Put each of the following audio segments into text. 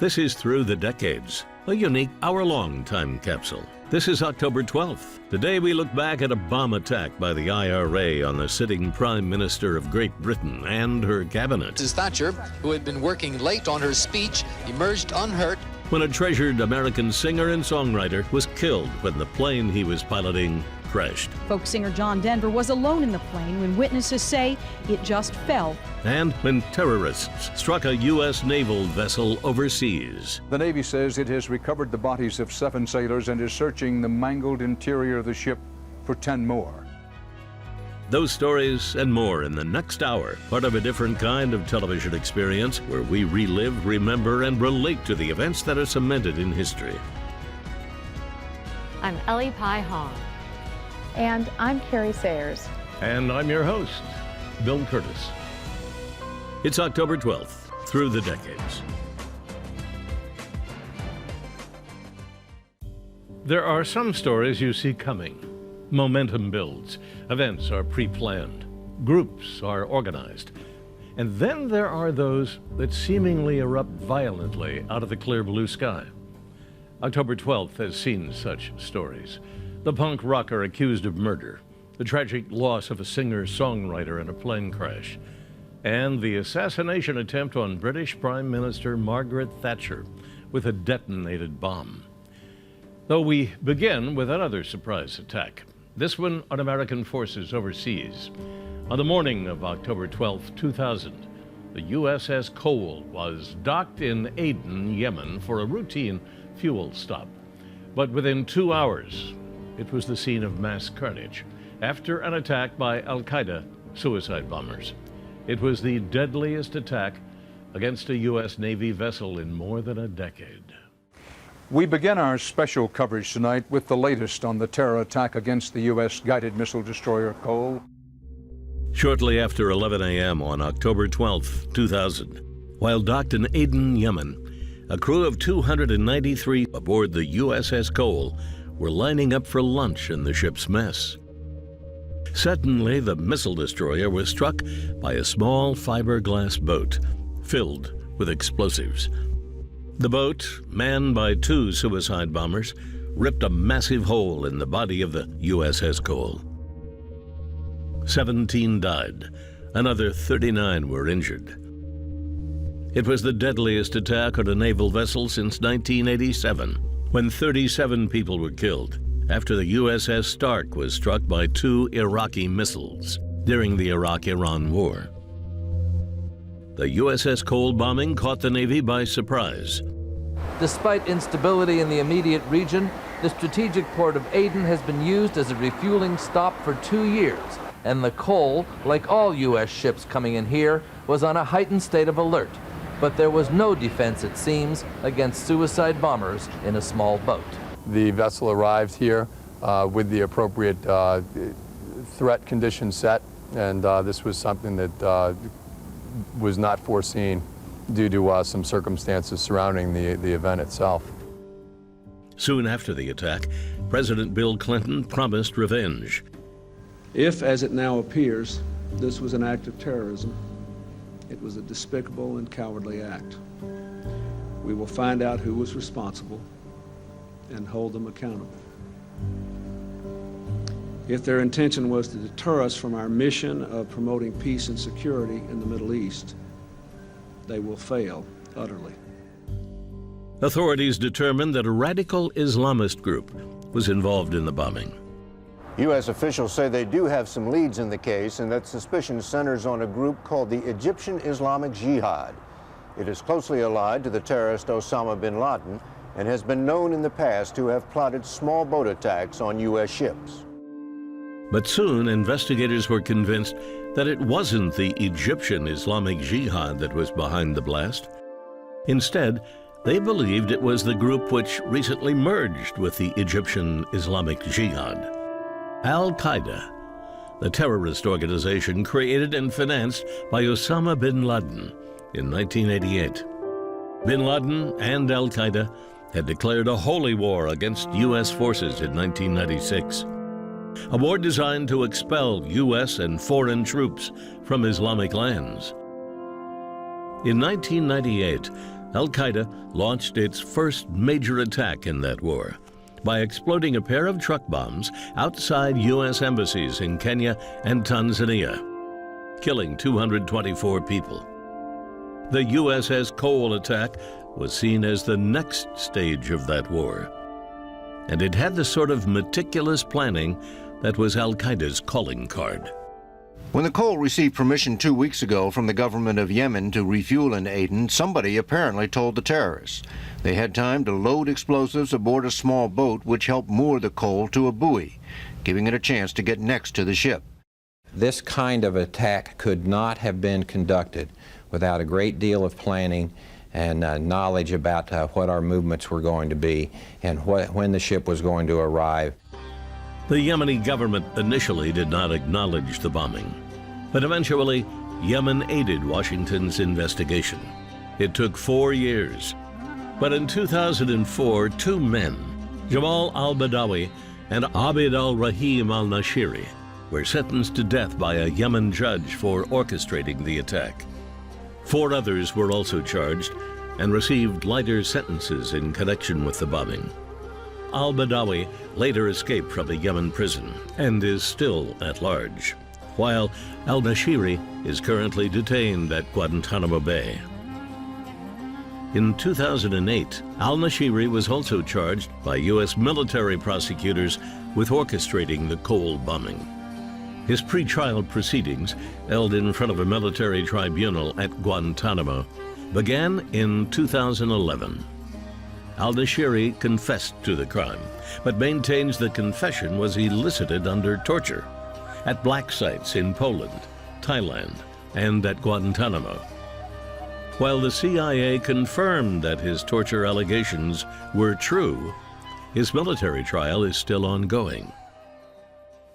This is Through the Decades, a unique hour-long time capsule. This is October 12th. Today we look back at a bomb attack by the IRA on the sitting Prime Minister of Great Britain and her cabinet. Mrs. Thatcher, who had been working late on her speech, emerged unhurt When a treasured American singer and songwriter was killed when the plane he was piloting crashed. Folk singer John Denver was alone in the plane when witnesses say it just fell. And when terrorists struck a U.S. naval vessel overseas. The Navy says it has recovered the bodies of 7 sailors and is searching the mangled interior of the ship for 10 more. Those stories and more in the next hour, part of a different kind of television experience where we relive, remember, and relate to the events that are cemented in history. I'm Ellie Pye Hong. And I'm Carrie Sayers. And I'm your host, Bill Curtis. It's October 12th, Through the Decades. There are some stories you see coming. Momentum builds. Events are pre-planned. Groups are organized. And then there are those that seemingly erupt violently out of the clear blue sky. October 12th has seen such stories. The punk rocker accused of murder, the tragic loss of a singer-songwriter in a plane crash, and the assassination attempt on British Prime Minister Margaret Thatcher with a detonated bomb. Though we begin with another surprise attack, this one on American forces overseas. On the morning of October 12, 2000, the USS Cole was docked in Aden, Yemen, for a routine fuel stop. But within 2 hours, it was the scene of mass carnage after an attack by Al-Qaeda suicide bombers. It was the deadliest attack against a U.S. Navy vessel in more than a decade. We begin our special coverage tonight with the latest on the terror attack against the U.S. guided missile destroyer Cole. Shortly after 11 a.m. on October 12, 2000, while docked in Aden, Yemen, a crew of 293 aboard the USS Cole were lining up for lunch in the ship's mess. Suddenly, the missile destroyer was struck by a small fiberglass boat filled with explosives. The boat, manned by 2 suicide bombers, ripped a massive hole in the body of the USS Cole. 17 died. Another 39 were injured. It was the deadliest attack on a naval vessel since 1987, when 37 people were killed after the USS Stark was struck by 2 Iraqi missiles during the Iraq-Iran War. The USS Cole bombing caught the Navy by surprise. Despite instability in the immediate region, the strategic port of Aden has been used as a refueling stop for 2 years, and the Cole, like all U.S. ships coming in here, was on a heightened state of alert. But there was no defense, it seems, against suicide bombers in a small boat. The vessel arrived here with the appropriate threat conditions set, and this was something that was not foreseen due to some circumstances surrounding the event itself. Soon after the attack, President Bill Clinton promised revenge. If, as it now appears, this was an act of terrorism, it was a despicable and cowardly act. We will find out who was responsible and hold them accountable. If their intention was to deter us from our mission of promoting peace and security in the Middle East, they will fail utterly. Authorities determined that a radical Islamist group was involved in the bombing. U.S. officials say they do have some leads in the case, and that suspicion centers on a group called the Egyptian Islamic Jihad. It is closely allied to the terrorist Osama bin Laden and has been known in the past to have plotted small boat attacks on U.S. ships. But soon, investigators were convinced that it wasn't the Egyptian Islamic Jihad that was behind the blast. Instead, they believed it was the group which recently merged with the Egyptian Islamic Jihad. Al-Qaeda, the terrorist organization created and financed by Osama bin Laden in 1988. Bin Laden and Al-Qaeda had declared a holy war against U.S. forces in 1996, a war designed to expel U.S. and foreign troops from Islamic lands. In 1998, Al-Qaeda launched its first major attack in that war by exploding a pair of truck bombs outside U.S. embassies in Kenya and Tanzania, killing 224 people. The USS Cole attack was seen as the next stage of that war, and it had the sort of meticulous planning that was Al-Qaeda's calling card. When the Cole received permission 2 weeks ago from the government of Yemen to refuel in Aden, somebody apparently told the terrorists. They had time to load explosives aboard a small boat which helped moor the Cole to a buoy, giving it a chance to get next to the ship. This kind of attack could not have been conducted without a great deal of planning and knowledge about what our movements were going to be and when the ship was going to arrive. The Yemeni government initially did not acknowledge the bombing, but eventually Yemen aided Washington's investigation. It took 4 years, but in 2004, 2 men, Jamal al-Badawi and Abid al-Rahim al-Nashiri, were sentenced to death by a Yemen judge for orchestrating the attack. 4 others were also charged and received lighter sentences in connection with the bombing. Al-Badawi later escaped from a Yemen prison and is still at large, while al-Nashiri is currently detained at Guantanamo Bay. In 2008, al-Nashiri was also charged by U.S. military prosecutors with orchestrating the Cole bombing. His pre-trial proceedings, held in front of a military tribunal at Guantanamo, began in 2011. Al-Nashiri confessed to the crime, but maintains the confession was elicited under torture at black sites in Poland, Thailand, and at Guantanamo. While the CIA confirmed that his torture allegations were true, his military trial is still ongoing.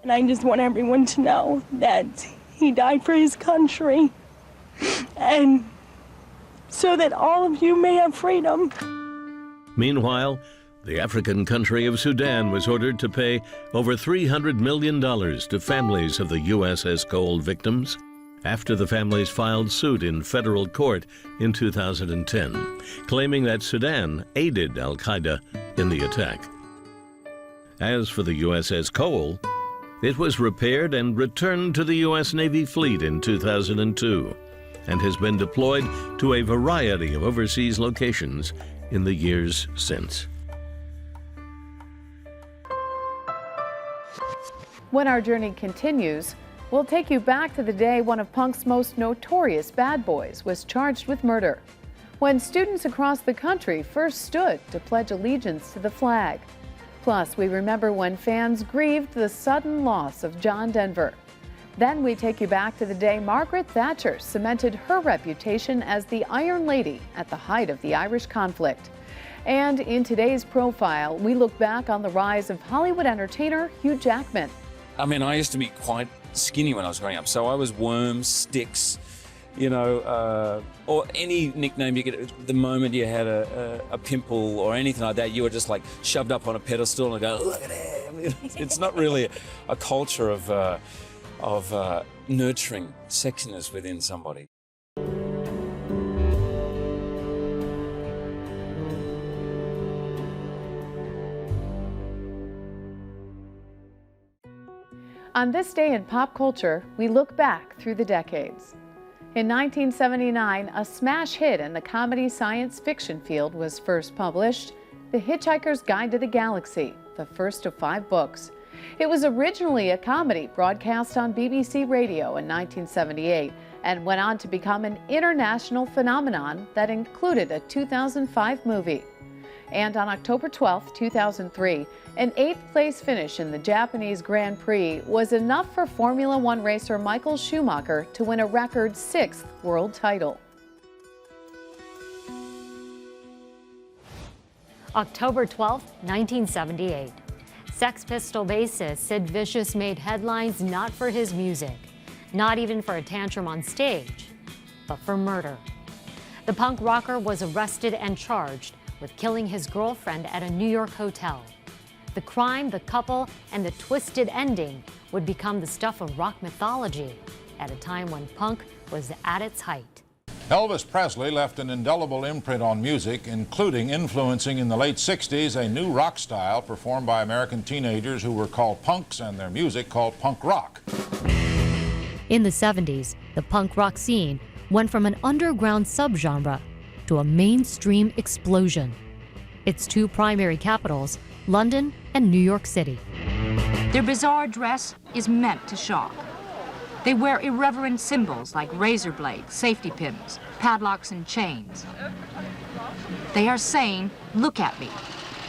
And I just want everyone to know that he died for his country, and so that all of you may have freedom. Meanwhile, the African country of Sudan was ordered to pay over $300 million to families of the USS Cole victims after the families filed suit in federal court in 2010, claiming that Sudan aided al-Qaeda in the attack. As for the USS Cole, it was repaired and returned to the U.S. Navy fleet in 2002 and has been deployed to a variety of overseas locations in the years since. When our journey continues, we'll take you back to the day one of punk's most notorious bad boys was charged with murder, when students across the country first stood to pledge allegiance to the flag. Plus, we remember when fans grieved the sudden loss of John Denver. Then we take you back to the day Margaret Thatcher cemented her reputation as the Iron Lady at the height of the Irish conflict. And in today's profile, we look back on the rise of Hollywood entertainer Hugh Jackman. I mean, I used to be quite skinny when I was growing up, so I was Worm, Sticks, you know, or any nickname you get. The moment you had a pimple or anything like that, you were just like shoved up on a pedestal and go, look at him. It's not really a culture of nurturing sexiness within somebody. On this day in pop culture, we look back through the decades. In 1979, a smash hit in the comedy science fiction field was first published, The Hitchhiker's Guide to the Galaxy, the first of 5 books. It was originally a comedy broadcast on BBC Radio in 1978 and went on to become an international phenomenon that included a 2005 movie. And on October 12, 2003, an 8th-place finish in the Japanese Grand Prix was enough for Formula One racer Michael Schumacher to win a record 6th world title. October 12, 1978. Sex Pistol bassist Sid Vicious made headlines not for his music, not even for a tantrum on stage, but for murder. The punk rocker was arrested and charged with killing his girlfriend at a New York hotel. The crime, the couple, and the twisted ending would become the stuff of rock mythology at a time when punk was at its height. Elvis Presley left an indelible imprint on music, including influencing in the late 60s a new rock style performed by American teenagers who were called punks and their music called punk rock. In the 70s, the punk rock scene went from an underground subgenre to a mainstream explosion. Its two primary capitals, London and New York City. Their bizarre dress is meant to shock. They wear irreverent symbols like razor blades, safety pins, padlocks, and chains. They are saying, look at me.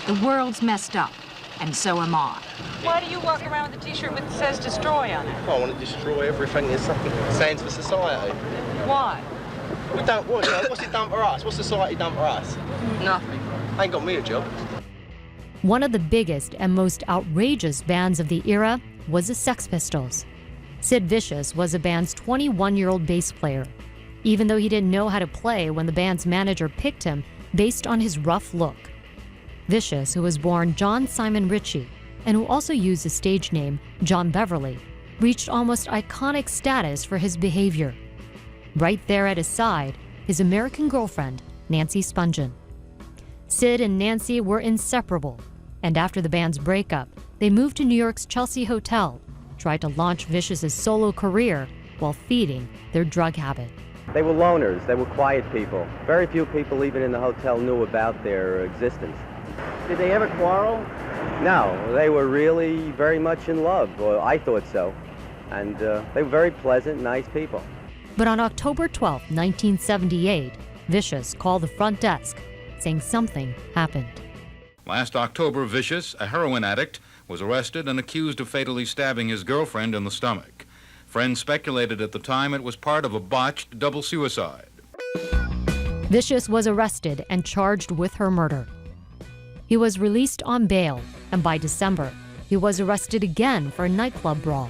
The world's messed up, and so am I. Why do you walk around with a T-shirt that says destroy on it? I want to destroy everything that stands for society. Why? We don't want, what's it done for us? What's society done for us? Nothing. Ain't got me a job. One of the biggest and most outrageous bands of the era was the Sex Pistols. Sid Vicious was the band's 21-year-old bass player, even though he didn't know how to play when the band's manager picked him based on his rough look. Vicious, who was born John Simon Ritchie and who also used the stage name John Beverly, reached almost iconic status for his behavior. Right there at his side, his American girlfriend, Nancy Spungen. Sid and Nancy were inseparable, and after the band's breakup, they moved to New York's Chelsea Hotel, tried to launch Vicious's solo career while feeding their drug habit. They were loners. They were quiet people. Very few people even in the hotel knew about their existence. Did they ever quarrel? No, they were really very much in love, or I thought so. And they were very pleasant, nice people. But on October 12, 1978, Vicious called the front desk, saying something happened. Last October, Vicious, a heroin addict, was arrested and accused of fatally stabbing his girlfriend in the stomach. Friends speculated at the time it was part of a botched double suicide. Vicious was arrested and charged with her murder. He was released on bail, and by December, he was arrested again for a nightclub brawl.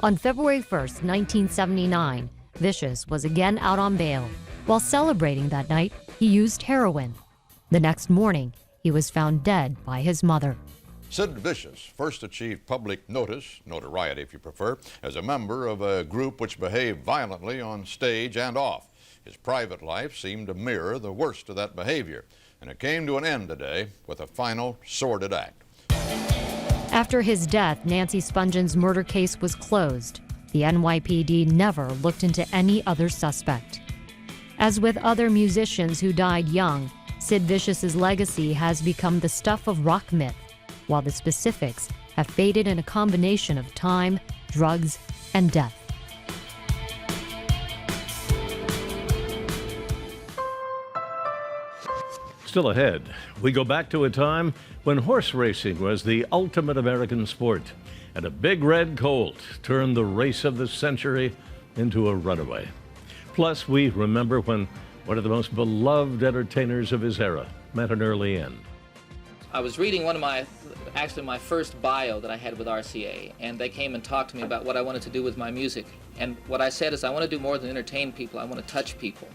On February 1st, 1979, Vicious was again out on bail. While celebrating that night, he used heroin. The next morning, he was found dead by his mother. Sid Vicious first achieved public notoriety if you prefer, as a member of a group which behaved violently on stage and off. His private life seemed to mirror the worst of that behavior, and it came to an end today with a final sordid act. After his death, Nancy Spungen's murder case was closed. The NYPD never looked into any other suspect. As with other musicians who died young, Sid Vicious's legacy has become the stuff of rock myth, while the specifics have faded in a combination of time, drugs, and death. Still ahead, we go back to a time when horse racing was the ultimate American sport, and a big red colt turned the race of the century into a runaway. Plus, we remember when one of the most beloved entertainers of his era met an early end. I was reading my first bio that I had with RCA, and they came and talked to me about what I wanted to do with my music. And what I said is I want to do more than entertain people, I want to touch people.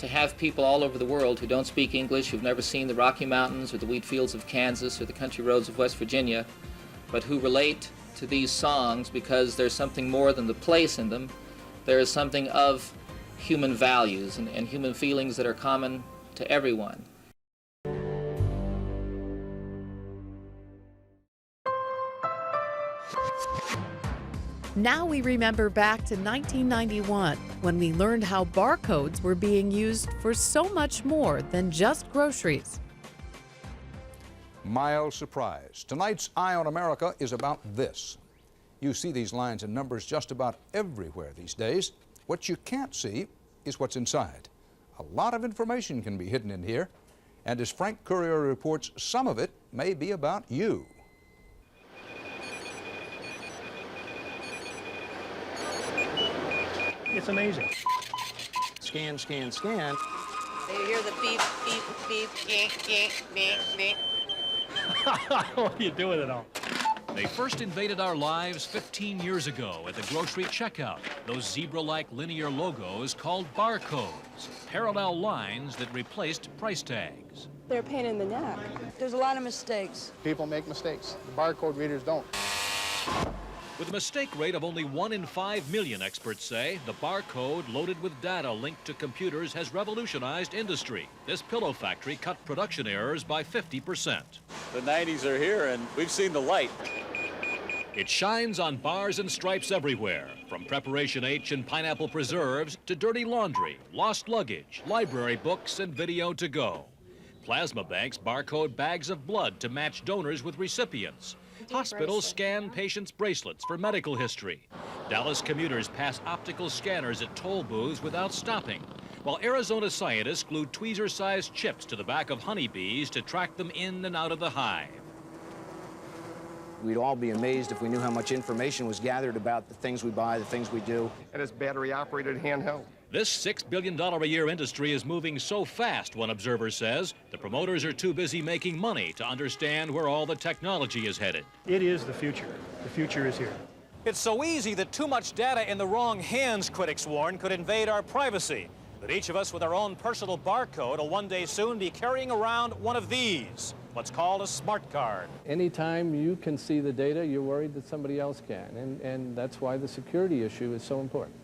To have people all over the world who don't speak English, who've never seen the Rocky Mountains or the wheat fields of Kansas or the country roads of West Virginia, but who relate to these songs because there's something more than the place in them. There is something of human values and human feelings that are common to everyone. Now we remember back to 1991 when we learned how barcodes were being used for so much more than just groceries. Mild surprise. Tonight's Eye on America is about this. You see these lines and numbers just about everywhere these days. What you can't see is what's inside. A lot of information can be hidden in here, and as Frank Courier reports, some of it may be about you. It's amazing. Scan, scan, scan. You hear the beep, beep, beep, beep, beep, beep, beep. What do you do with it all? They first invaded our lives 15 years ago at the grocery checkout. Those zebra-like linear logos called barcodes, parallel lines that replaced price tags. They're a pain in the neck. There's a lot of mistakes. People make mistakes. The barcode readers don't. With a mistake rate of only 1 in 5 million, experts say, the barcode loaded with data linked to computers has revolutionized industry. This pillow factory cut production errors by 50%. The 90s are here, and we've seen the light. It shines on bars and stripes everywhere, from Preparation H and pineapple preserves to dirty laundry, lost luggage, library books, and video to go. Plasma banks barcode bags of blood to match donors with recipients. Hospitals scan patients' bracelets for medical history. Dallas commuters pass optical scanners at toll booths without stopping, while Arizona scientists glued tweezer-sized chips to the back of honeybees to track them in and out of the hive. We'd all be amazed if we knew how much information was gathered about the things we buy, the things we do. And it's battery-operated handheld. This $6 billion a year industry is moving so fast, one observer says, the promoters are too busy making money to understand where all the technology is headed. It is the future. The future is here. It's so easy that too much data in the wrong hands, critics warn, could invade our privacy. That each of us with our own personal barcode will one day soon be carrying around one of these, what's called a smart card. Anytime you can see the data, you're worried that somebody else can, and that's why the security issue is so important.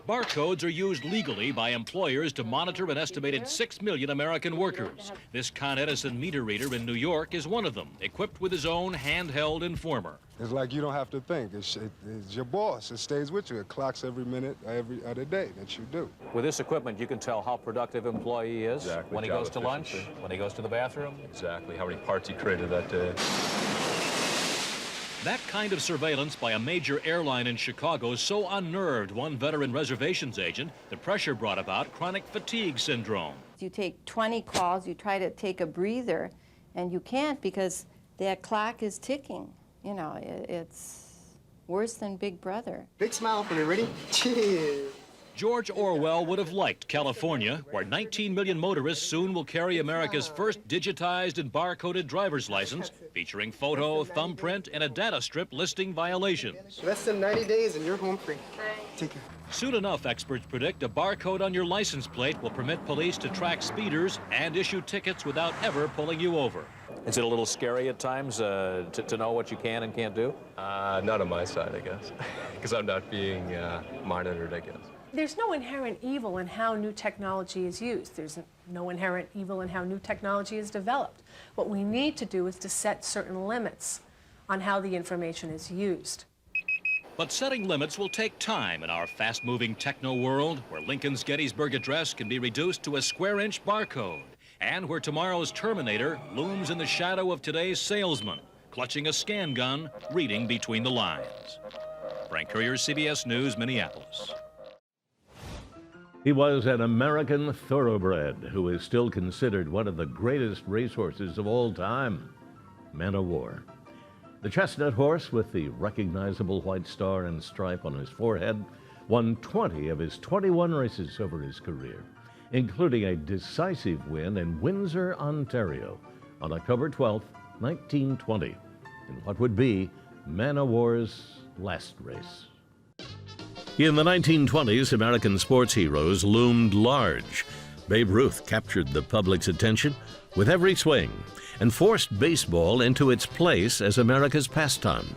Barcodes are used legally by employers to monitor an estimated 6 million American workers. This Con Edison meter reader in New York is one of them, equipped with his own handheld informer. It's like you don't have to think. It's your boss. It stays with you. It clocks every minute, every other day that you do. With this equipment, you can tell how productive an employee is, exactly. When he goes to lunch, when he goes to the bathroom. Exactly, how many parts he created that day. That kind of surveillance by a major airline in Chicago so unnerved one veteran reservations agent, the pressure brought about chronic fatigue syndrome. You take 20 calls, you try to take a breather, and you can't because that clock is ticking. You know, it's worse than Big Brother. Big smile for me, ready? Cheers. George Orwell would have liked California, where 19 million motorists soon will carry America's first digitized and barcoded driver's license, featuring photo, thumbprint, and a data strip listing violations. Less than 90 days and you're home free. Take care. Soon enough, experts predict a barcode on your license plate will permit police to track speeders and issue tickets without ever pulling you over. Is it a little scary at times to know what you can and can't do? Not on my side, I guess, because I'm not being monitored, I guess. There's no inherent evil in how new technology is used. There's no inherent evil in how new technology is developed. What we need to do is to set certain limits on how the information is used. But setting limits will take time in our fast-moving techno world, where Lincoln's Gettysburg Address can be reduced to a square-inch barcode, and where tomorrow's Terminator looms in the shadow of today's salesman, clutching a scan gun, reading between the lines. Frank Courier, CBS News, Minneapolis. He was an American thoroughbred who is still considered one of the greatest racehorses of all time, Man o' War. The chestnut horse with the recognizable white star and stripe on his forehead won 20 of his 21 races over his career, including a decisive win in Windsor, Ontario on October 12, 1920, in what would be Man o' War's last race. In the 1920s, American sports heroes loomed large. Babe Ruth captured the public's attention with every swing and forced baseball into its place as America's pastime.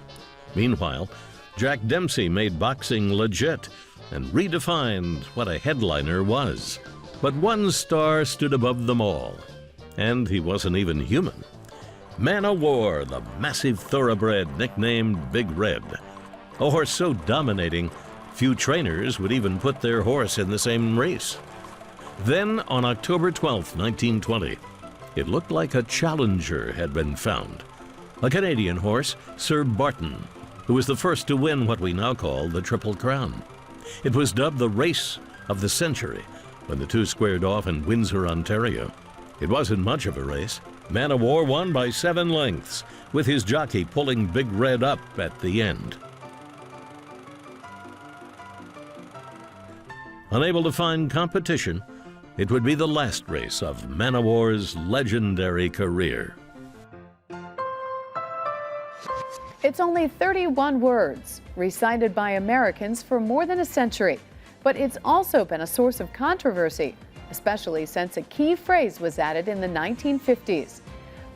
Meanwhile, Jack Dempsey made boxing legit and redefined what a headliner was. But one star stood above them all, and he wasn't even human. Man o' War, the massive thoroughbred nicknamed Big Red. A horse so dominating, few trainers would even put their horse in the same race. Then, on October 12, 1920, it looked like a challenger had been found. A Canadian horse, Sir Barton, who was the first to win what we now call the Triple Crown. It was dubbed the race of the century when the two squared off in Windsor, Ontario. It wasn't much of a race. Man o' War won by 7 lengths, with his jockey pulling Big Red up at the end. Unable to find competition, it would be the last race of Man o' War's legendary career. It's only 31 words, recited by Americans for more than a century, but it's also been a source of controversy, especially since a key phrase was added in the 1950s.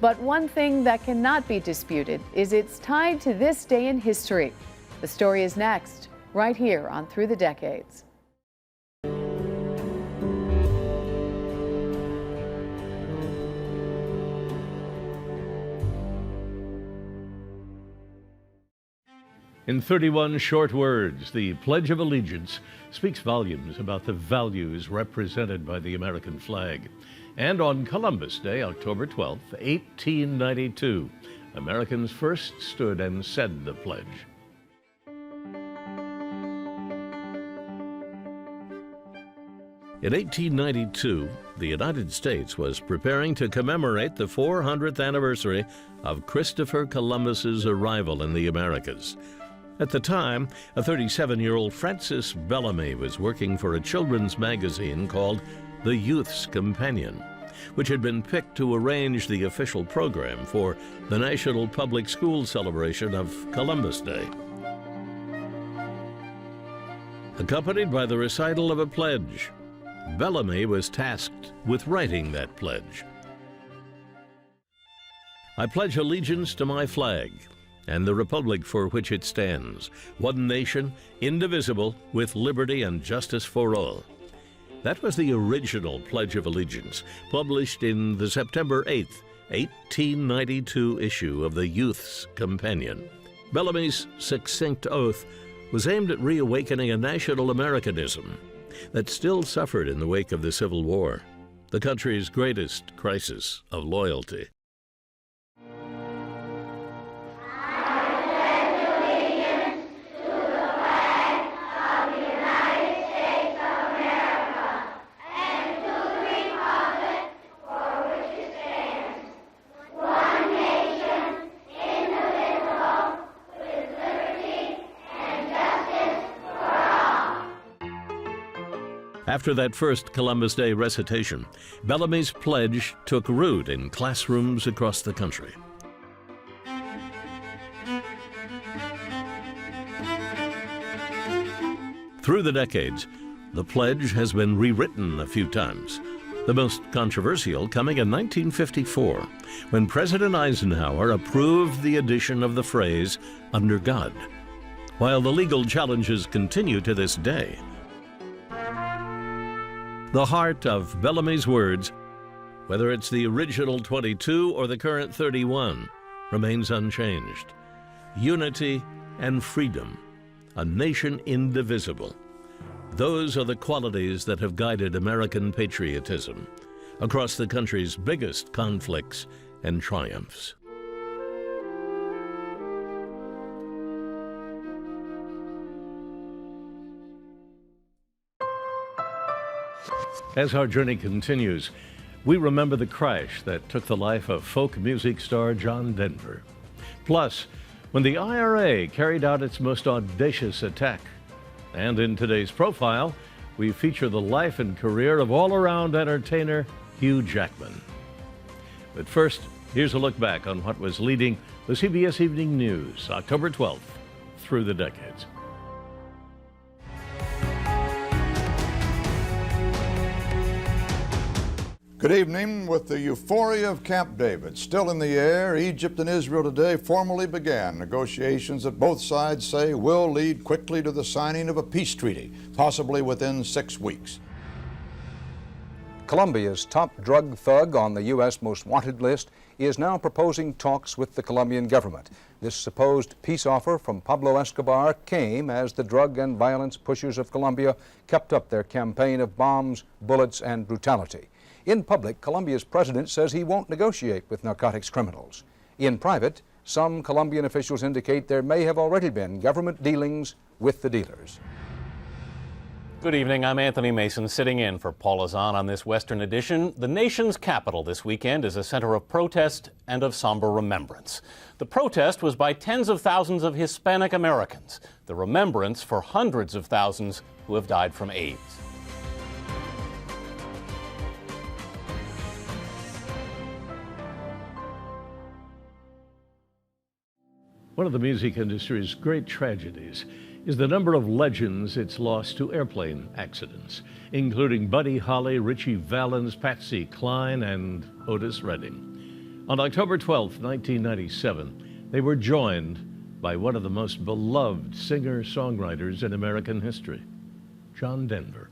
But one thing that cannot be disputed is it's tied to this day in history. The story is next, right here on Through the Decades. In 31 short words, the Pledge of Allegiance speaks volumes about the values represented by the American flag. And on Columbus Day, October 12th, 1892, Americans first stood and said the pledge. In 1892, the United States was preparing to commemorate the 400th anniversary of Christopher Columbus's arrival in the Americas. At the time, a 37-year-old Francis Bellamy was working for a children's magazine called The Youth's Companion, which had been picked to arrange the official program for the National Public School celebration of Columbus Day. Accompanied by the recital of a pledge, Bellamy was tasked with writing that pledge. I pledge allegiance to my flag and the republic for which it stands, one nation, indivisible, with liberty and justice for all. That was the original Pledge of Allegiance, published in the September 8, 1892 issue of the Youth's Companion. Bellamy's succinct oath was aimed at reawakening a national Americanism that still suffered in the wake of the Civil War, the country's greatest crisis of loyalty. After that first Columbus Day recitation, Bellamy's pledge took root in classrooms across the country. Through the decades, the pledge has been rewritten a few times, the most controversial coming in 1954, when President Eisenhower approved the addition of the phrase, "under God." While the legal challenges continue to this day, the heart of Bellamy's words, whether it's the original 22 or the current 31, remains unchanged. Unity and freedom, a nation indivisible. Those are the qualities that have guided American patriotism across the country's biggest conflicts and triumphs. As our journey continues, we remember the crash that took the life of folk music star John Denver. Plus, when the IRA carried out its most audacious attack. And in today's profile, we feature the life and career of all-around entertainer Hugh Jackman. But first, here's a look back on what was leading the CBS Evening News, October 12th, through the decades. Good evening. With the euphoria of Camp David still in the air, Egypt and Israel today formally began negotiations that both sides say will lead quickly to the signing of a peace treaty, possibly within 6 weeks. Colombia's top drug thug on the U.S. Most Wanted list is now proposing talks with the Colombian government. This supposed peace offer from Pablo Escobar came as the drug and violence pushers of Colombia kept up their campaign of bombs, bullets, and brutality. In public, Colombia's president says he won't negotiate with narcotics criminals. In private, some Colombian officials indicate there may have already been government dealings with the dealers. Good evening, I'm Anthony Mason, sitting in for Paul Azan on this Western edition. The nation's capital this weekend is a center of protest and of somber remembrance. The protest was by tens of thousands of Hispanic Americans, the remembrance for hundreds of thousands who have died from AIDS. One of the music industry's great tragedies is the number of legends it's lost to airplane accidents, including Buddy Holly, Ritchie Valens, Patsy Cline, and Otis Redding. On October 12, 1997, they were joined by one of the most beloved singer-songwriters in American history, John Denver.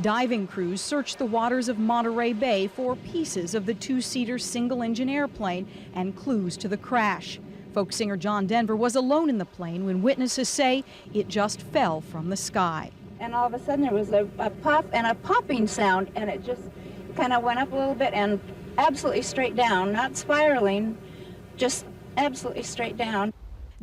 Diving crews searched the waters of Monterey Bay for pieces of the two-seater single-engine airplane and clues to the crash. Folk singer John Denver was alone in the plane when witnesses say it just fell from the sky. And all of a sudden there was a pop and a popping sound, and it just kind of went up a little bit and absolutely straight down, not spiraling, just absolutely straight down.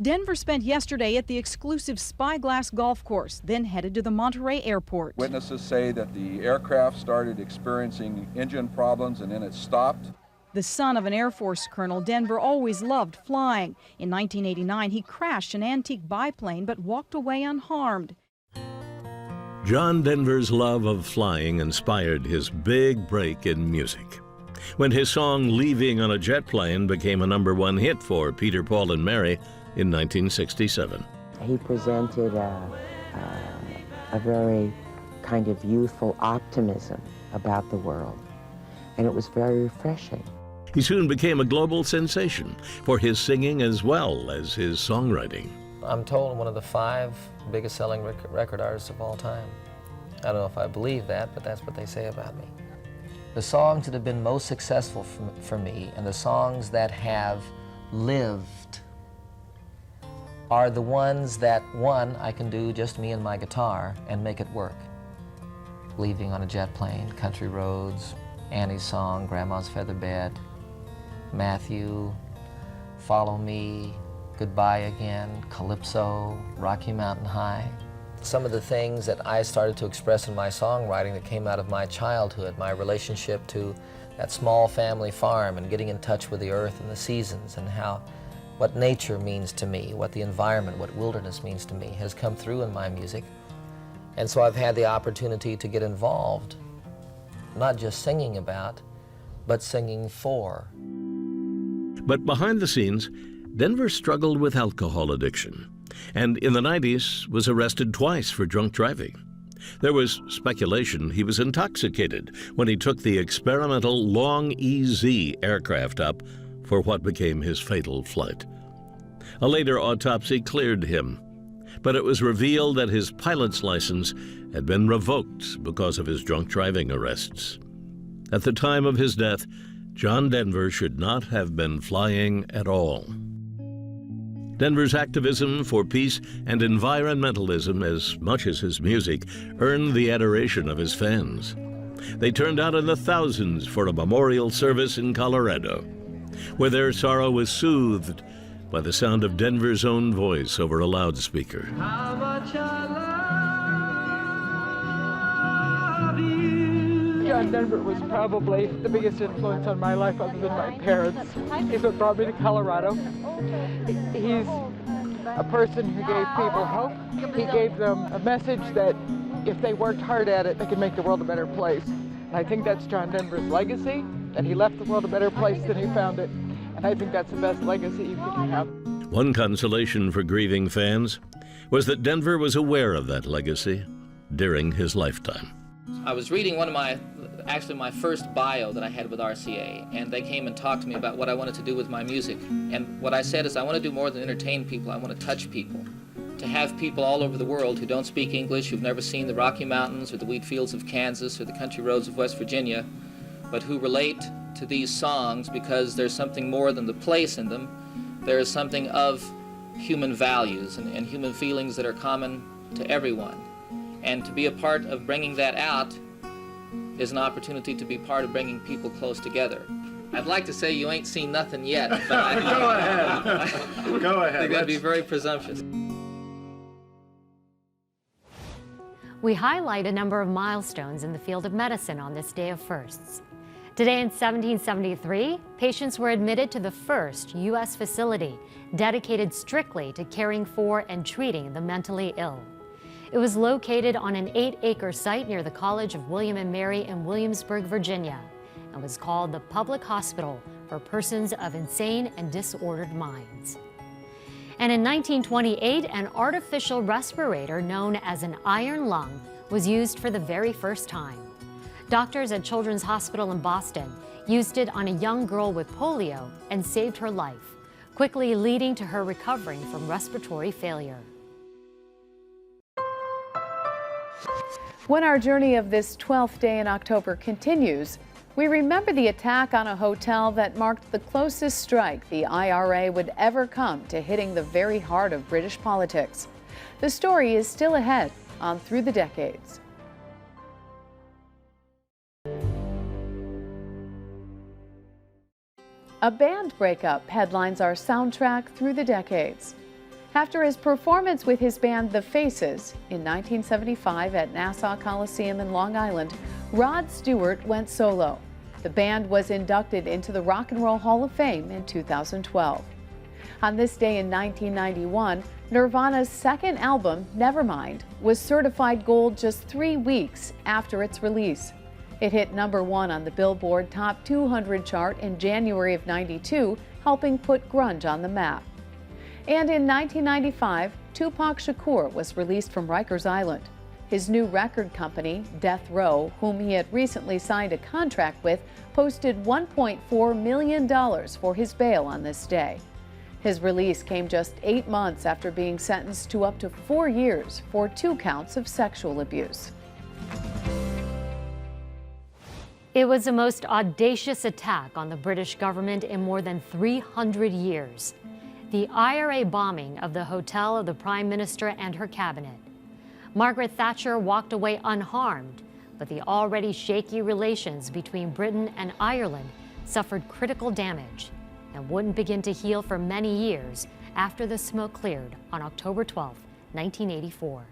Denver spent yesterday at the exclusive Spyglass golf course, then headed to the Monterey airport. Witnesses say that the aircraft started experiencing engine problems and then it stopped. The son of an Air Force colonel, Denver always loved flying. In 1989, he crashed an antique biplane but walked away unharmed. John Denver's love of flying inspired his big break in music. When his song Leaving on a Jet Plane became a #1 hit for Peter, Paul and Mary in 1967. He presented a very kind of youthful optimism about the world, and it was very refreshing. He soon became a global sensation for his singing as well as his songwriting. I'm told one of the 5 biggest selling record artists of all time. I don't know if I believe that, but that's what they say about me. The songs that have been most successful for me and the songs that have lived are the ones that, one, I can do just me and my guitar and make it work. Leaving on a Jet Plane, Country Roads, Annie's Song, Grandma's Feather Bed, Matthew, Follow Me, Goodbye Again, Calypso, Rocky Mountain High. Some of the things that I started to express in my songwriting that came out of my childhood, my relationship to that small family farm and getting in touch with the earth and the seasons and what nature means to me, what the environment, what wilderness means to me, has come through in my music. And so I've had the opportunity to get involved, not just singing about, but singing for. But behind the scenes, Denver struggled with alcohol addiction, and in the 90s was arrested twice for drunk driving. There was speculation he was intoxicated when he took the experimental Long EZ aircraft up for what became his fatal flight. A later autopsy cleared him, but it was revealed that his pilot's license had been revoked because of his drunk driving arrests. At the time of his death, John Denver should not have been flying at all. Denver's activism for peace and environmentalism, as much as his music, earned the adoration of his fans. They turned out in the thousands for a memorial service in Colorado, where their sorrow was soothed by the sound of Denver's own voice over a loudspeaker. How much I love you. John Denver was probably the biggest influence on my life other than my parents. He's what brought me to Colorado. He's a person who gave people hope. He gave them a message that if they worked hard at it, they could make the world a better place. And I think that's John Denver's legacy, that he left the world a better place than he found it. And I think that's the best legacy you can have. One consolation for grieving fans was that Denver was aware of that legacy during his lifetime. I was reading my first bio that I had with RCA, and they came and talked to me about what I wanted to do with my music. And what I said is I want to do more than entertain people, I want to touch people. To have people all over the world who don't speak English, who've never seen the Rocky Mountains or the wheat fields of Kansas or the country roads of West Virginia, but who relate to these songs because there's something more than the place in them. There is something of human values and human feelings that are common to everyone. And to be a part of bringing that out is an opportunity to be part of bringing people close together. I'd like to say you ain't seen nothing yet, but Go ahead. Go ahead. I think that'd be very presumptuous. We highlight a number of milestones in the field of medicine on this day of firsts. Today in 1773, patients were admitted to the first U.S. facility dedicated strictly to caring for and treating the mentally ill. It was located on an 8-acre site near the College of William and Mary in Williamsburg, Virginia, and was called the Public Hospital for Persons of Insane and Disordered Minds. And in 1928, an artificial respirator known as an iron lung was used for the very first time. Doctors at Children's Hospital in Boston used it on a young girl with polio and saved her life. quickly leading to her recovering from respiratory failure. When our journey of this 12th day in October continues, we remember the attack on a hotel that marked the closest strike the IRA would ever come to hitting the very heart of British politics. The story is still ahead on Through the Decades. A band breakup headlines our soundtrack Through the Decades. After his performance with his band The Faces in 1975 at Nassau Coliseum in Long Island, Rod Stewart went solo. The band was inducted into the Rock and Roll Hall of Fame in 2012. On this day in 1991, Nirvana's second album, Nevermind, was certified gold just 3 weeks after its release. It hit #1 on the Billboard Top 200 chart in January of '92, helping put grunge on the map. And in 1995, Tupac Shakur was released from Rikers Island. His new record company, Death Row, whom he had recently signed a contract with, posted $1.4 million for his bail on this day. His release came just 8 months after being sentenced to up to 4 years for 2 counts of sexual abuse. It was the most audacious attack on the British government in more than 300 years. The IRA bombing of the hotel of the Prime Minister and her cabinet. Margaret Thatcher walked away unharmed, but the already shaky relations between Britain and Ireland suffered critical damage and wouldn't begin to heal for many years after the smoke cleared on October 12, 1984.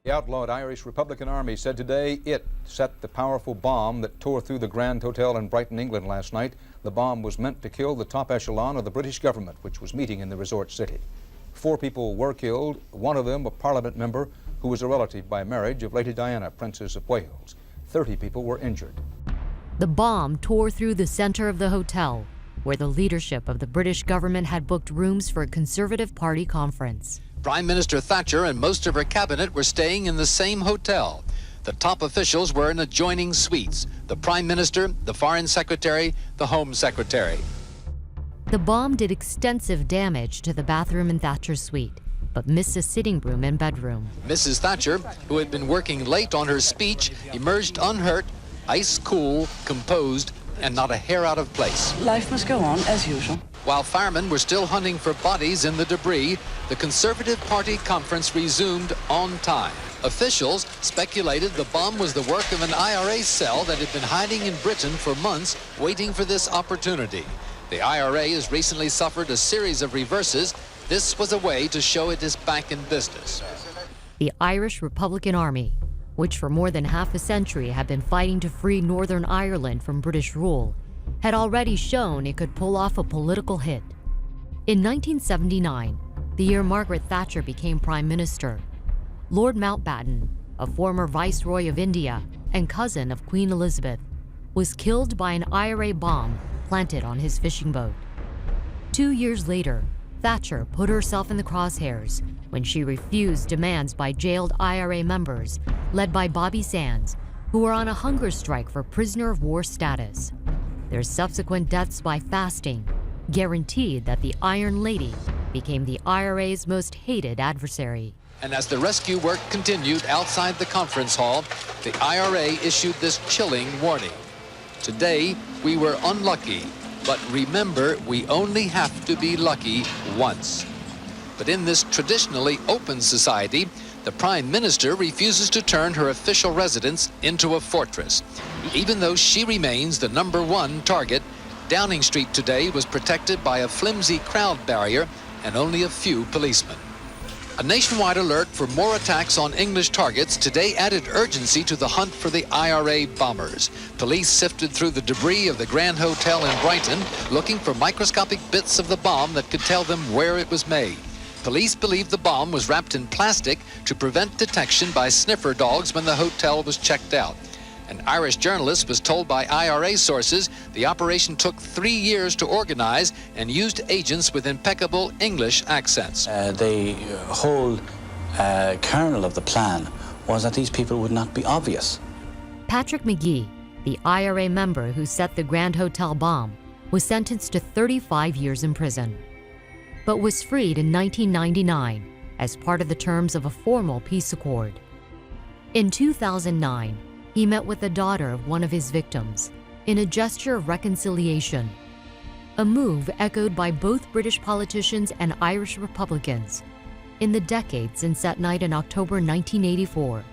The outlawed Irish Republican Army said today it set the powerful bomb that tore through the Grand Hotel in Brighton, England last night. The bomb was meant to kill the top echelon of the British government, which was meeting in the resort city. 4 people were killed, one of them a Parliament member who was a relative by marriage of Lady Diana, Princess of Wales. 30 people were injured. The bomb tore through the center of the hotel, where the leadership of the British government had booked rooms for a Conservative Party conference. Prime Minister Thatcher and most of her cabinet were staying in the same hotel. The top officials were in adjoining suites: the Prime Minister, the Foreign Secretary, the Home Secretary. The bomb did extensive damage to the bathroom in Thatcher's suite, but missed a sitting room and bedroom. Mrs. Thatcher, who had been working late on her speech, emerged unhurt, ice cool, composed, and not a hair out of place. Life must go on as usual. While firemen were still hunting for bodies in the debris, the Conservative Party conference resumed on time. Officials speculated the bomb was the work of an IRA cell that had been hiding in Britain for months, waiting for this opportunity. The IRA has recently suffered a series of reverses. This was a way to show it is back in business. The Irish Republican Army, which for more than half a century had been fighting to free Northern Ireland from British rule, had already shown it could pull off a political hit. In 1979, the year Margaret Thatcher became Prime Minister, Lord Mountbatten, a former Viceroy of India and cousin of Queen Elizabeth, was killed by an IRA bomb planted on his fishing boat. 2 years later, Thatcher put herself in the crosshairs when she refused demands by jailed IRA members, led by Bobby Sands, who were on a hunger strike for prisoner of war status. Their subsequent deaths by fasting guaranteed that the Iron Lady became the IRA's most hated adversary. And as the rescue work continued outside the conference hall, the IRA issued this chilling warning. Today, we were unlucky, but remember, we only have to be lucky once. But in this traditionally open society, the Prime Minister refuses to turn her official residence into a fortress. Even though she remains the #1 target, Downing Street today was protected by a flimsy crowd barrier and only a few policemen. A nationwide alert for more attacks on English targets today added urgency to the hunt for the IRA bombers. Police sifted through the debris of the Grand Hotel in Brighton, looking for microscopic bits of the bomb that could tell them where it was made. Police believed the bomb was wrapped in plastic to prevent detection by sniffer dogs when the hotel was checked out. An Irish journalist was told by IRA sources the operation took 3 years to organize and used agents with impeccable English accents. The whole kernel of the plan was that these people would not be obvious. Patrick McGee, the IRA member who set the Grand Hotel bomb, was sentenced to 35 years in prison. but was freed in 1999 as part of the terms of a formal peace accord. In 2009, he met with the daughter of one of his victims in a gesture of reconciliation, a move echoed by both British politicians and Irish Republicans in the decade since that night in October 1984,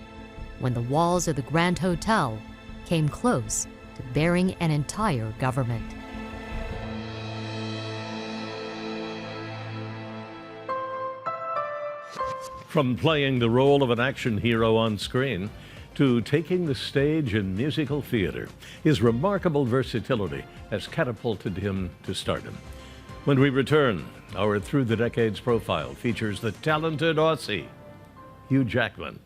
when the walls of the Grand Hotel came close to bearing an entire government. From playing the role of an action hero on screen to taking the stage in musical theater, his remarkable versatility has catapulted him to stardom. When we return, our Through the Decades profile features the talented Aussie, Hugh Jackman.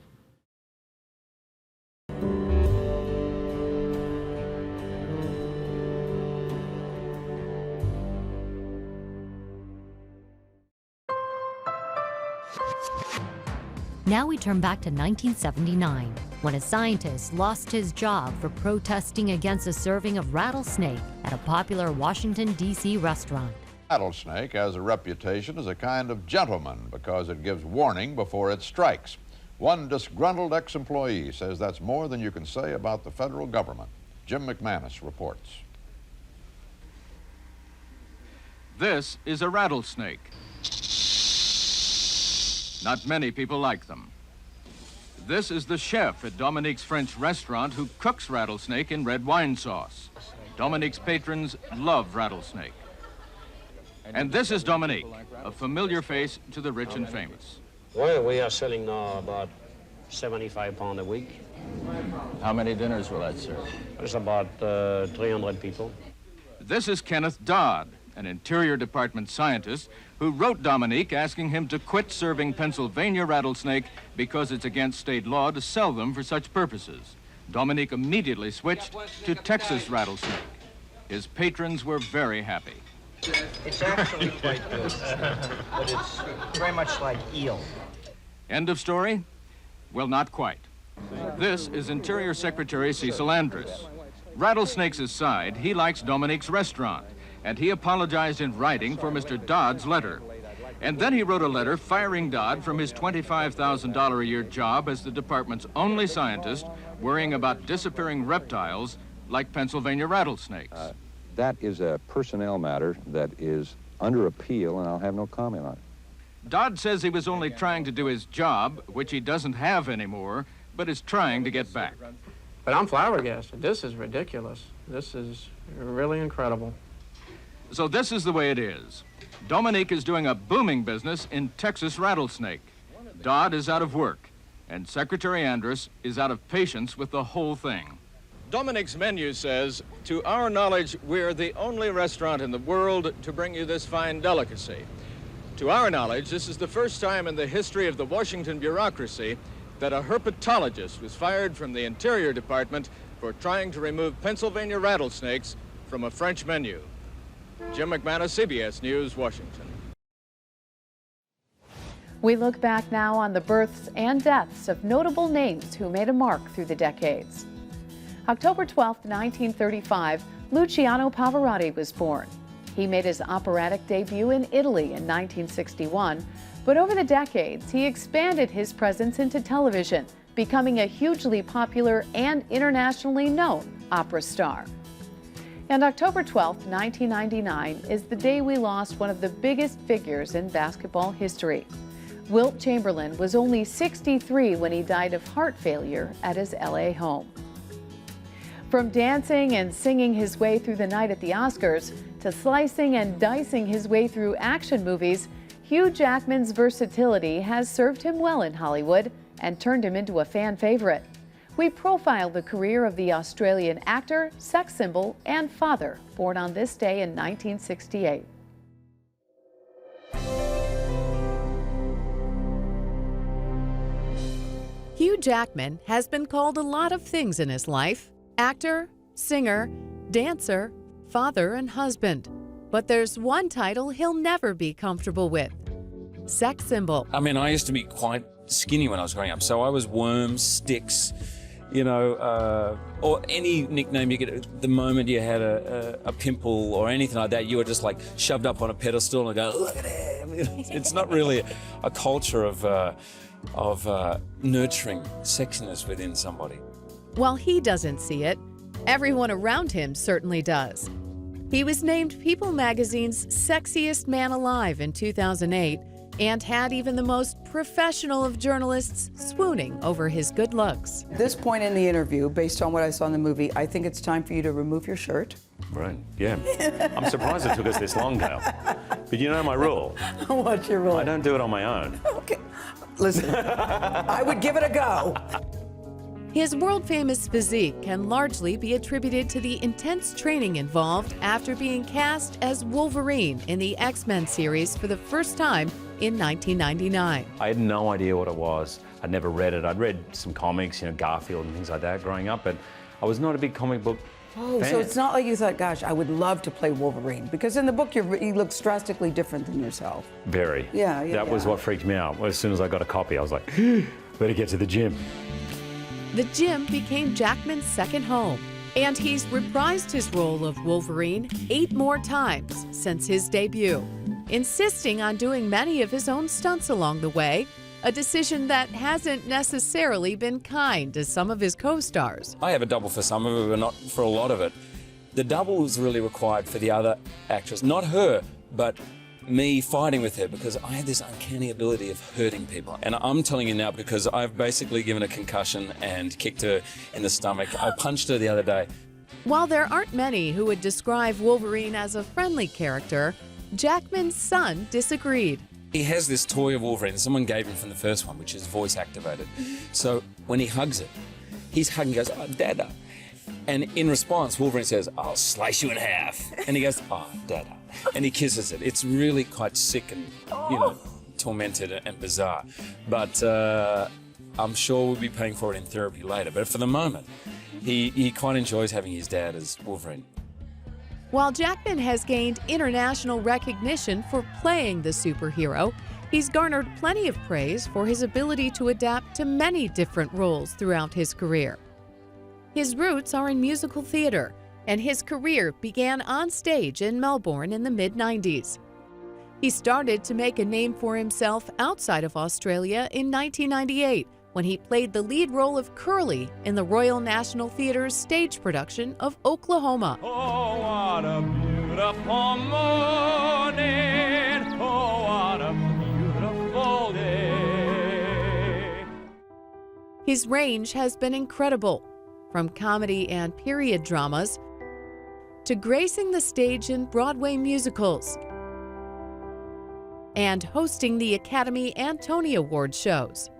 Now we turn back to 1979, when a scientist lost his job for protesting against a serving of rattlesnake at a popular Washington, D.C. restaurant. Rattlesnake has a reputation as a kind of gentleman because it gives warning before it strikes. One disgruntled ex-employee says that's more than you can say about the federal government. Jim McManus reports. This is a rattlesnake. Not many people like them. This is the chef at Dominique's French restaurant who cooks rattlesnake in red wine sauce. Dominique's patrons love rattlesnake. And this is Dominique, a familiar face to the rich and famous. Well, we are selling now about 75 pounds a week. How many dinners will that serve? It's about 300 people. This is Kenneth Dodd, an Interior Department scientist who wrote Dominique asking him to quit serving Pennsylvania rattlesnake because it's against state law to sell them for such purposes. Dominique immediately switched to Texas rattlesnake. His patrons were very happy. It's actually quite good, but it's very much like eel. End of story? Well, not quite. This is Interior Secretary Cecil Andrus. Rattlesnakes aside, he likes Dominique's restaurant, and he apologized in writing for Mr. Dodd's letter. And then he wrote a letter firing Dodd from his $25,000 a year job as the department's only scientist worrying about disappearing reptiles like Pennsylvania rattlesnakes. That is a personnel matter that is under appeal, and I'll have no comment on it. Dodd says he was only trying to do his job, which he doesn't have anymore, but is trying to get back. But I'm flabbergasted. This is ridiculous. This is really incredible. So this is the way it is. Dominique is doing a booming business in Texas rattlesnake. Dodd is out of work, and Secretary Andrus is out of patience with the whole thing. Dominique's menu says, to our knowledge, we're the only restaurant in the world to bring you this fine delicacy. To our knowledge, this is the first time in the history of the Washington bureaucracy that a herpetologist was fired from the Interior Department for trying to remove Pennsylvania rattlesnakes from a French menu. Jim McManus, CBS News, Washington. We look back now on the births and deaths of notable names who made a mark through the decades. October 12, 1935, Luciano Pavarotti was born. He made his operatic debut in Italy in 1961, but over the decades, he expanded his presence into television, becoming a hugely popular and internationally known opera star. And October 12, 1999 is the day we lost one of the biggest figures in basketball history. Wilt Chamberlain was only 63 when he died of heart failure at his LA home. From dancing and singing his way through the night at the Oscars to slicing and dicing his way through action movies, Hugh Jackman's versatility has served him well in Hollywood and turned him into a fan favorite. We profiled the career of the Australian actor, sex symbol, and father, born on this day in 1968. Hugh Jackman has been called a lot of things in his life: actor, singer, dancer, father, and husband. But there's one title he'll never be comfortable with: sex symbol. I mean, I used to be quite skinny when I was growing up, so I was worms, sticks, you know, or any nickname you get. The moment you had a pimple or anything like that, you were just like shoved up on a pedestal and go, look at him. It's not really a culture of nurturing sexiness within somebody. While he doesn't see it, everyone around him certainly does. He was named People magazine's Sexiest Man Alive in 2008 and had even the most professional of journalists swooning over his good looks. At this point in the interview, based on what I saw in the movie, I think it's time for you to remove your shirt. Right, yeah. I'm surprised it took us this long, Gail. But you know my rule. What's your rule? I don't do it on my own. Okay. Listen, I would give it a go. His world-famous physique can largely be attributed to the intense training involved after being cast as Wolverine in the X-Men series for the first time in 1999. I had no idea what it was. I'd never read it. I'd read some comics, you know, Garfield and things like that growing up, but I was not a big comic book Oh, fan. so it's not like you thought, gosh, I would love to play Wolverine, because in the book he looks drastically different than yourself. Very. Yeah. That was what freaked me out. As soon as I got a copy, I was like, better get to the gym. The gym became Jackman's second home, and he's reprised his role of Wolverine 8 more times since his debut, insisting on doing many of his own stunts along the way, a decision that hasn't necessarily been kind to some of his co-stars. I have a double for some of it, but not for a lot of it. The double was really required for the other actress, not her, but me fighting with her, because I had this uncanny ability of hurting people. And I'm telling you now because I've basically given a concussion and kicked her in the stomach. I punched her the other day. While there aren't many who would describe Wolverine as a friendly character, Jackman's son disagreed. He has this toy of Wolverine someone gave him from the first one, which is voice activated. So when he hugs it, he's hugging, goes, oh, Dada. And in response, Wolverine says, I'll slice you in half. And he goes, oh, Dada. And he kisses it. It's really quite sick and, you know, tormented and bizarre. But I'm sure we'll be paying for it in therapy later. But for the moment, he quite enjoys having his dad as Wolverine. While Jackman has gained international recognition for playing the superhero, he's garnered plenty of praise for his ability to adapt to many different roles throughout his career. His roots are in musical theater, and his career began on stage in Melbourne in the mid-90s. He started to make a name for himself outside of Australia in 1998 when he played the lead role of Curly in the Royal National Theatre's stage production of Oklahoma. Oh, what a beautiful morning. Oh, what a beautiful day. His range has been incredible, from comedy and period dramas to gracing the stage in Broadway musicals and hosting the Academy and Tony Award shows.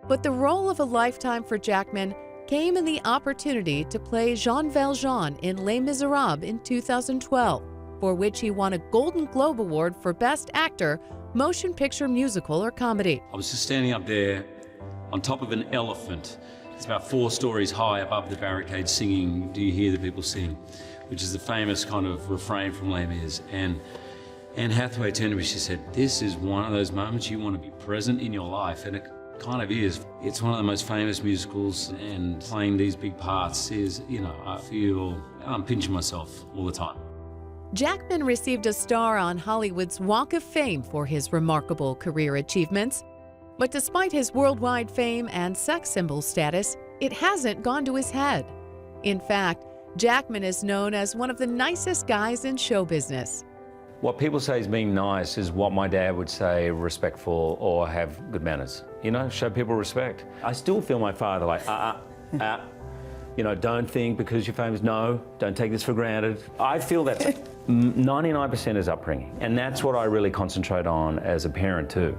But the role of a lifetime for Jackman came in the opportunity to play Jean Valjean in Les Miserables in 2012, for which he won a Golden Globe Award for Best Actor, Motion Picture Musical or Comedy. I was just standing up there on top of an elephant. It's about 4 stories high above the barricade singing, Do You Hear the People Sing? Which is the famous kind of refrain from Les Mis. And Anne Hathaway turned to me, she said, this is one of those moments you want to be present in your life. And it kind of is. It's one of the most famous musicals, and playing these big parts is, you know, I'm pinching myself all the time. Jackman received a star on Hollywood's Walk of Fame for his remarkable career achievements. But despite his worldwide fame and sex symbol status, it hasn't gone to his head. In fact, Jackman is known as one of the nicest guys in show business. What people say is being nice is what my dad would say, respectful or have good manners. You know, show people respect. I still feel my father like, you know, don't think because you're famous, no, don't take this for granted. I feel that 99% is upbringing, and that's what I really concentrate on as a parent too.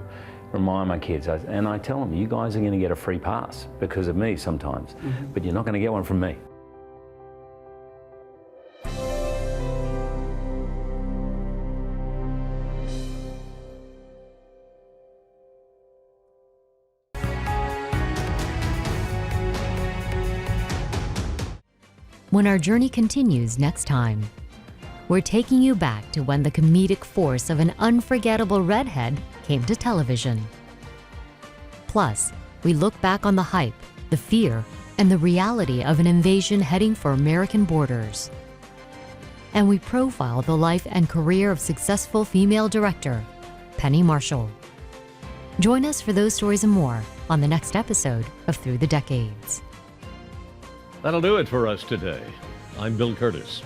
Remind my kids, and I tell them, you guys are gonna get a free pass because of me sometimes, but you're not gonna get one from me. When our journey continues next time, we're taking you back to when the comedic force of an unforgettable redhead came to television. Plus, we look back on the hype, the fear, and the reality of an invasion heading for American borders. And we profile the life and career of successful female director, Penny Marshall. Join us for those stories and more on the next episode of Through the Decades. That'll do it for us today. I'm Bill Curtis.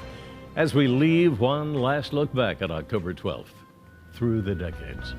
As we leave, one last look back at October 12th, Through the Decades.